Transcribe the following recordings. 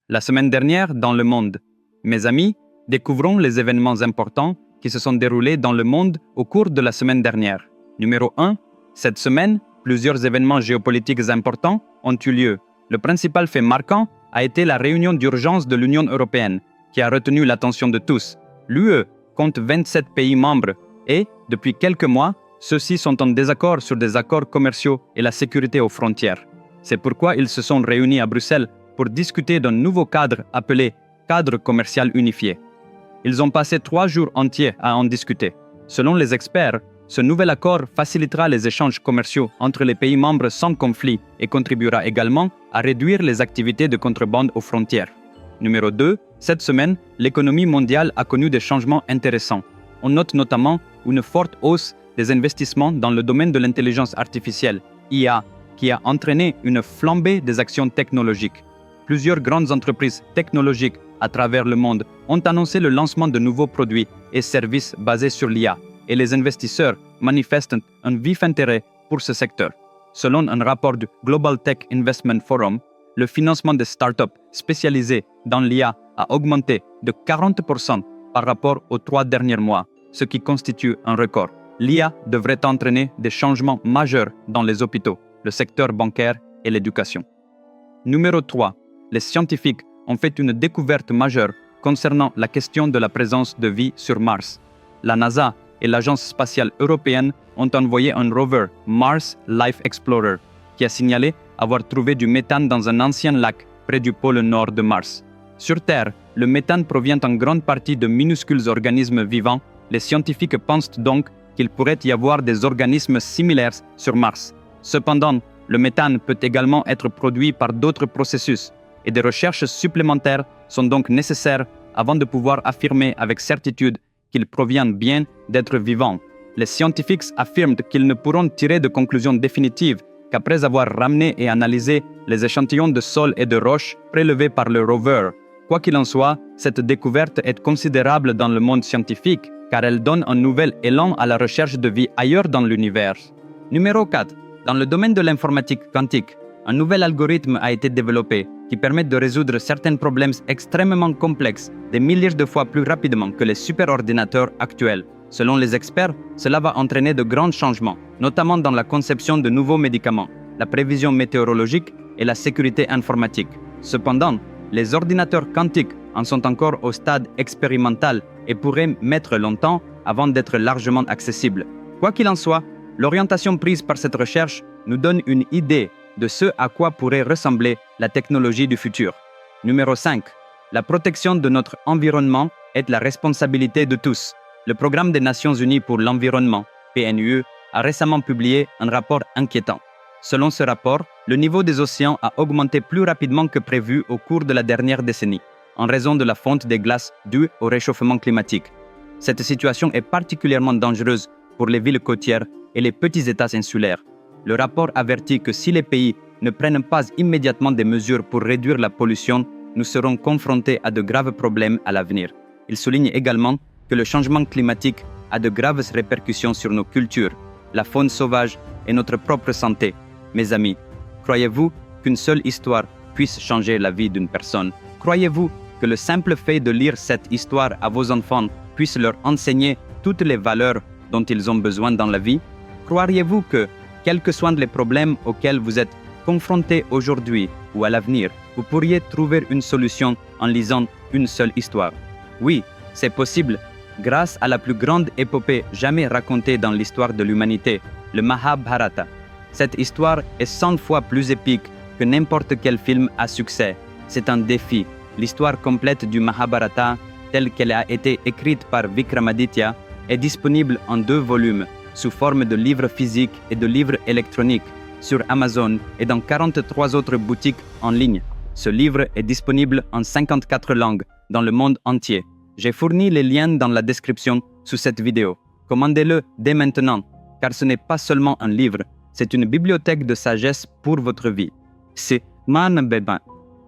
La semaine dernière, dans le monde. Mes amis, découvrons les événements importants qui se sont déroulés dans le monde au cours de la semaine dernière. Numéro 1. Cette semaine, plusieurs événements géopolitiques importants ont eu lieu. Le principal fait marquant a été la réunion d'urgence de l'Union européenne, qui a retenu l'attention de tous. L'UE compte 27 pays membres et, depuis quelques mois, ceux-ci sont en désaccord sur des accords commerciaux et la sécurité aux frontières. C'est pourquoi ils se sont réunis à Bruxelles pour discuter d'un nouveau cadre appelé Cadre commercial unifié. Ils ont passé 3 jours entiers à en discuter. Selon les experts, ce nouvel accord facilitera les échanges commerciaux entre les pays membres sans conflit et contribuera également à réduire les activités de contrebande aux frontières. Numéro 2. Cette semaine, l'économie mondiale a connu des changements intéressants. On note notamment une forte hausse des investissements dans le domaine de l'intelligence artificielle, IA, qui a entraîné une flambée des actions technologiques. Plusieurs grandes entreprises technologiques à travers le monde ont annoncé le lancement de nouveaux produits et services basés sur l'IA, et les investisseurs manifestent un vif intérêt pour ce secteur. Selon un rapport du Global Tech Investment Forum, le financement des startups spécialisées dans l'IA a augmenté de 40% par rapport aux 3 derniers mois, ce qui constitue un record. L'IA devrait entraîner des changements majeurs dans les hôpitaux, le secteur bancaire et l'éducation. Numéro 3. Les scientifiques ont fait une découverte majeure concernant la question de la présence de vie sur Mars. La NASA et l'Agence spatiale européenne ont envoyé un rover, Mars Life Explorer, qui a signalé avoir trouvé du méthane dans un ancien lac près du pôle nord de Mars. Sur Terre, le méthane provient en grande partie de minuscules organismes vivants. Les scientifiques pensent donc qu'il pourrait y avoir des organismes similaires sur Mars. Cependant, le méthane peut également être produit par d'autres processus, et des recherches supplémentaires sont donc nécessaires avant de pouvoir affirmer avec certitude qu'il provient bien d'êtres vivants. Les scientifiques affirment qu'ils ne pourront tirer de conclusions définitives qu'après avoir ramené et analysé les échantillons de sol et de roches prélevés par le rover. Quoi qu'il en soit, cette découverte est considérable dans le monde scientifique car elle donne un nouvel élan à la recherche de vie ailleurs dans l'univers. Numéro 4. Dans le domaine de l'informatique quantique, un nouvel algorithme a été développé qui permet de résoudre certains problèmes extrêmement complexes des milliers de fois plus rapidement que les superordinateurs actuels. Selon les experts, cela va entraîner de grands changements, notamment dans la conception de nouveaux médicaments, la prévision météorologique et la sécurité informatique. Cependant, les ordinateurs quantiques en sont encore au stade expérimental et pourraient mettre longtemps avant d'être largement accessibles. Quoi qu'il en soit, l'orientation prise par cette recherche nous donne une idée de ce à quoi pourrait ressembler la technologie du futur. Numéro 5. La protection de notre environnement est la responsabilité de tous. Le Programme des Nations Unies pour l'environnement, PNUE, a récemment publié un rapport inquiétant. Selon ce rapport, le niveau des océans a augmenté plus rapidement que prévu au cours de la dernière décennie, en raison de la fonte des glaces due au réchauffement climatique. Cette situation est particulièrement dangereuse pour les villes côtières et les petits États insulaires. Le rapport avertit que si les pays ne prennent pas immédiatement des mesures pour réduire la pollution, nous serons confrontés à de graves problèmes à l'avenir. Il souligne également que le changement climatique a de graves répercussions sur nos cultures, la faune sauvage et notre propre santé. Mes amis, croyez-vous qu'une seule histoire puisse changer la vie d'une personne? Croyez-vous que le simple fait de lire cette histoire à vos enfants puisse leur enseigner toutes les valeurs dont ils ont besoin dans la vie? Croiriez-vous que, quels que soient les problèmes auxquels vous êtes confrontés aujourd'hui ou à l'avenir, vous pourriez trouver une solution en lisant une seule histoire? Oui, c'est possible, grâce à la plus grande épopée jamais racontée dans l'histoire de l'humanité, le Mahabharata. Cette histoire est 100 fois plus épique que n'importe quel film à succès. C'est un défi. L'histoire complète du Mahabharata, telle qu'elle a été écrite par Vikramaditya, est disponible en 2 volumes, sous forme de livres physiques et de livres électroniques, sur Amazon et dans 43 autres boutiques en ligne. Ce livre est disponible en 54 langues dans le monde entier. J'ai fourni les liens dans la description sous cette vidéo. Commandez-le dès maintenant, car ce n'est pas seulement un livre, c'est une bibliothèque de sagesse pour votre vie. C'est Man Beba.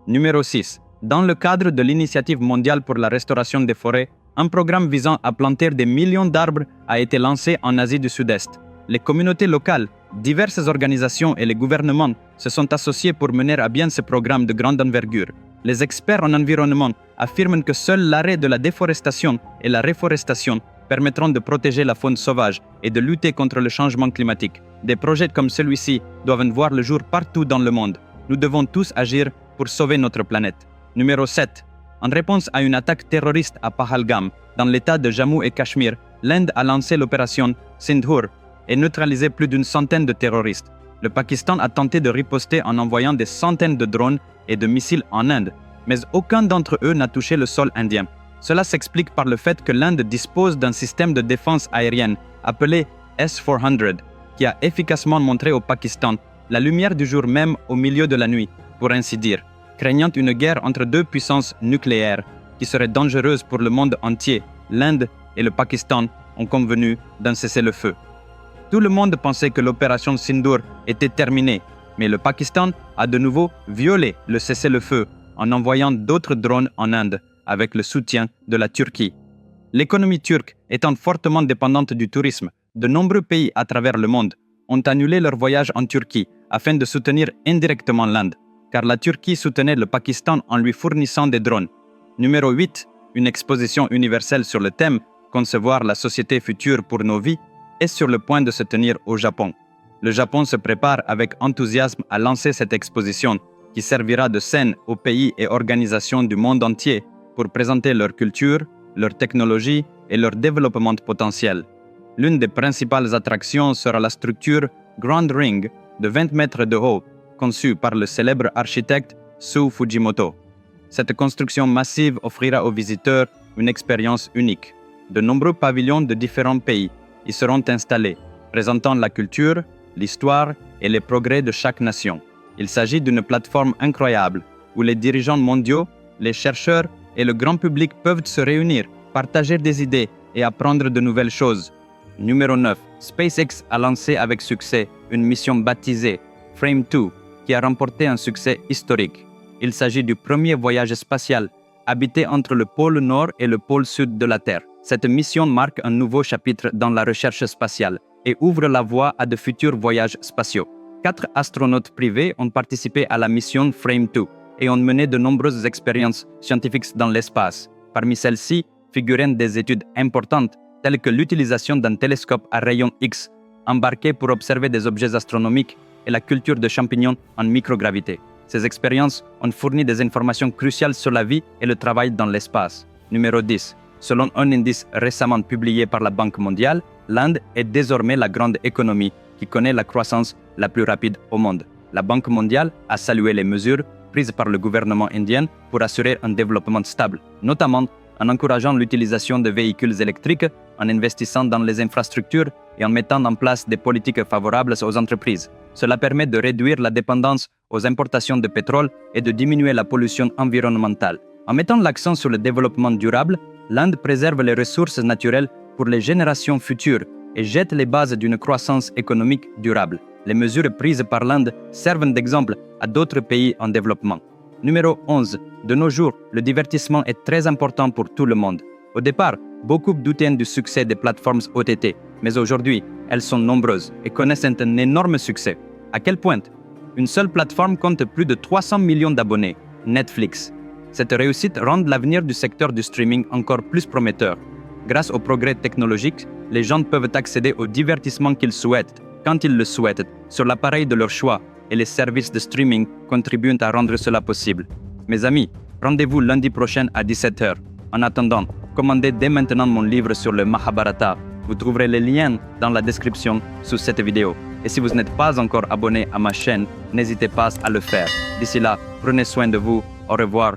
Numéro 6. Dans le cadre de l'Initiative mondiale pour la restauration des forêts, un programme visant à planter des millions d'arbres a été lancé en Asie du Sud-Est. Les communautés locales, diverses organisations et les gouvernements se sont associés pour mener à bien ce programme de grande envergure. Les experts en environnement affirment que seul l'arrêt de la déforestation et la réforestation permettront de protéger la faune sauvage et de lutter contre le changement climatique. Des projets comme celui-ci doivent voir le jour partout dans le monde. Nous devons tous agir pour sauver notre planète. Numéro 7. En réponse à une attaque terroriste à Pahalgam, dans l'état de Jammu et Cachemire, l'Inde a lancé l'opération Sindhur et neutralisé plus d'une centaine de terroristes. Le Pakistan a tenté de riposter en envoyant des centaines de drones et de missiles en Inde, mais aucun d'entre eux n'a touché le sol indien. Cela s'explique par le fait que l'Inde dispose d'un système de défense aérienne appelé S-400, qui a efficacement montré au Pakistan la lumière du jour même au milieu de la nuit, pour ainsi dire, craignant une guerre entre deux puissances nucléaires qui serait dangereuse pour le monde entier. L'Inde et le Pakistan ont convenu d'un cessez-le-feu. Tout le monde pensait que l'opération Sindoor était terminée, mais le Pakistan a de nouveau violé le cessez-le-feu en envoyant d'autres drones en Inde avec le soutien de la Turquie. L'économie turque étant fortement dépendante du tourisme, de nombreux pays à travers le monde ont annulé leur voyage en Turquie afin de soutenir indirectement l'Inde, car la Turquie soutenait le Pakistan en lui fournissant des drones. Numéro 8. Une exposition universelle sur le thème « Concevoir la société future pour nos vies » est sur le point de se tenir au Japon. Le Japon se prépare avec enthousiasme à lancer cette exposition qui servira de scène aux pays et organisations du monde entier pour présenter leur culture, leur technologie et leur développement potentiel. L'une des principales attractions sera la structure Grand Ring de 20 mètres de haut, conçue par le célèbre architecte Su Fujimoto. Cette construction massive offrira aux visiteurs une expérience unique. De nombreux pavillons de différents pays y seront installés, présentant la culture, l'histoire et les progrès de chaque nation. Il s'agit d'une plateforme incroyable où les dirigeants mondiaux, les chercheurs et le grand public peuvent se réunir, partager des idées et apprendre de nouvelles choses. Numéro 9. SpaceX a lancé avec succès une mission baptisée Frame 2 qui a remporté un succès historique. Il s'agit du premier voyage spatial habité entre le pôle nord et le pôle sud de la Terre. Cette mission marque un nouveau chapitre dans la recherche spatiale et ouvre la voie à de futurs voyages spatiaux. 4 astronautes privés ont participé à la mission Frame 2 et ont mené de nombreuses expériences scientifiques dans l'espace. Parmi celles-ci figurent des études importantes telles que l'utilisation d'un télescope à rayons X embarqué pour observer des objets astronomiques et la culture de champignons en microgravité. Ces expériences ont fourni des informations cruciales sur la vie et le travail dans l'espace. Numéro 10. Selon un indice récemment publié par la Banque mondiale, l'Inde est désormais la grande économie qui connaît la croissance la plus rapide au monde. La Banque mondiale a salué les mesures prises par le gouvernement indien pour assurer un développement stable, notamment en encourageant l'utilisation de véhicules électriques, en investissant dans les infrastructures et en mettant en place des politiques favorables aux entreprises. Cela permet de réduire la dépendance aux importations de pétrole et de diminuer la pollution environnementale. En mettant l'accent sur le développement durable, l'Inde préserve les ressources naturelles pour les générations futures et jette les bases d'une croissance économique durable. Les mesures prises par l'Inde servent d'exemple à d'autres pays en développement. Numéro 11. De nos jours, le divertissement est très important pour tout le monde. Au départ, beaucoup doutaient du succès des plateformes OTT, mais aujourd'hui, elles sont nombreuses et connaissent un énorme succès. À quel point? Une seule plateforme compte plus de 300 millions d'abonnés, Netflix. Cette réussite rend l'avenir du secteur du streaming encore plus prometteur. Grâce au progrès technologique, les gens peuvent accéder au divertissement qu'ils souhaitent, quand ils le souhaitent, sur l'appareil de leur choix, et les services de streaming contribuent à rendre cela possible. Mes amis, rendez-vous lundi prochain à 17h. En attendant, commandez dès maintenant mon livre sur le Mahabharata. Vous trouverez les liens dans la description sous cette vidéo. Et si vous n'êtes pas encore abonné à ma chaîne, n'hésitez pas à le faire. D'ici là, prenez soin de vous. Au revoir.